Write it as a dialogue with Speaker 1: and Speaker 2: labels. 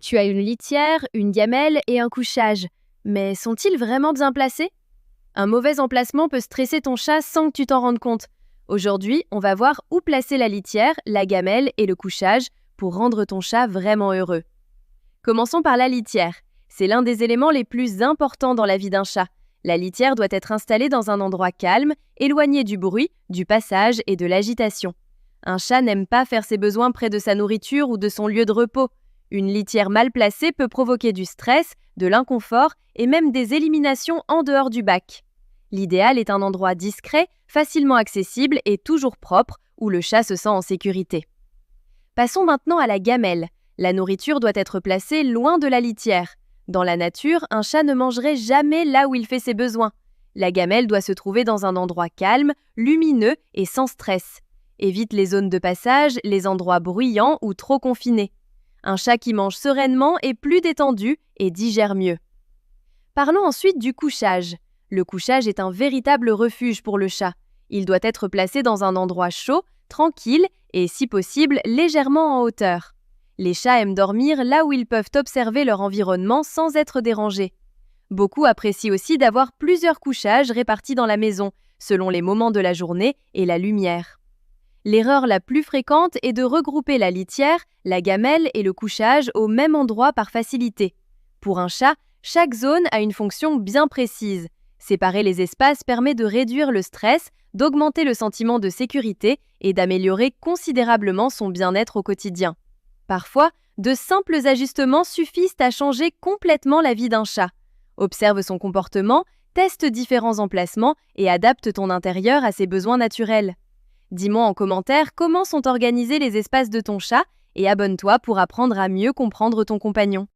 Speaker 1: Tu as une litière, une gamelle et un couchage. Mais sont-ils vraiment bien placés? Un mauvais emplacement peut stresser ton chat sans que tu t'en rendes compte. Aujourd'hui, on va voir où placer la litière, la gamelle et le couchage pour rendre ton chat vraiment heureux. Commençons par la litière. C'est l'un des éléments les plus importants dans la vie d'un chat. La litière doit être installée dans un endroit calme, éloigné du bruit, du passage et de l'agitation. Un chat n'aime pas faire ses besoins près de sa nourriture ou de son lieu de repos. Une litière mal placée peut provoquer du stress, de l'inconfort et même des éliminations en dehors du bac. L'idéal est un endroit discret, facilement accessible et toujours propre, où le chat se sent en sécurité. Passons maintenant à la gamelle. La nourriture doit être placée loin de la litière. Dans la nature, un chat ne mangerait jamais là où il fait ses besoins. La gamelle doit se trouver dans un endroit calme, lumineux et sans stress. Évite les zones de passage, les endroits bruyants ou trop confinés. Un chat qui mange sereinement est plus détendu et digère mieux. Parlons ensuite du couchage. Le couchage est un véritable refuge pour le chat. Il doit être placé dans un endroit chaud, tranquille et, si possible, légèrement en hauteur. Les chats aiment dormir là où ils peuvent observer leur environnement sans être dérangés. Beaucoup apprécient aussi d'avoir plusieurs couchages répartis dans la maison, selon les moments de la journée et la lumière. L'erreur la plus fréquente est de regrouper la litière, la gamelle et le couchage au même endroit par facilité. Pour un chat, chaque zone a une fonction bien précise. Séparer les espaces permet de réduire le stress, d'augmenter le sentiment de sécurité et d'améliorer considérablement son bien-être au quotidien. Parfois, de simples ajustements suffisent à changer complètement la vie d'un chat. Observe son comportement, teste différents emplacements et adapte ton intérieur à ses besoins naturels. Dis-moi en commentaire comment sont organisés les espaces de ton chat et abonne-toi pour apprendre à mieux comprendre ton compagnon.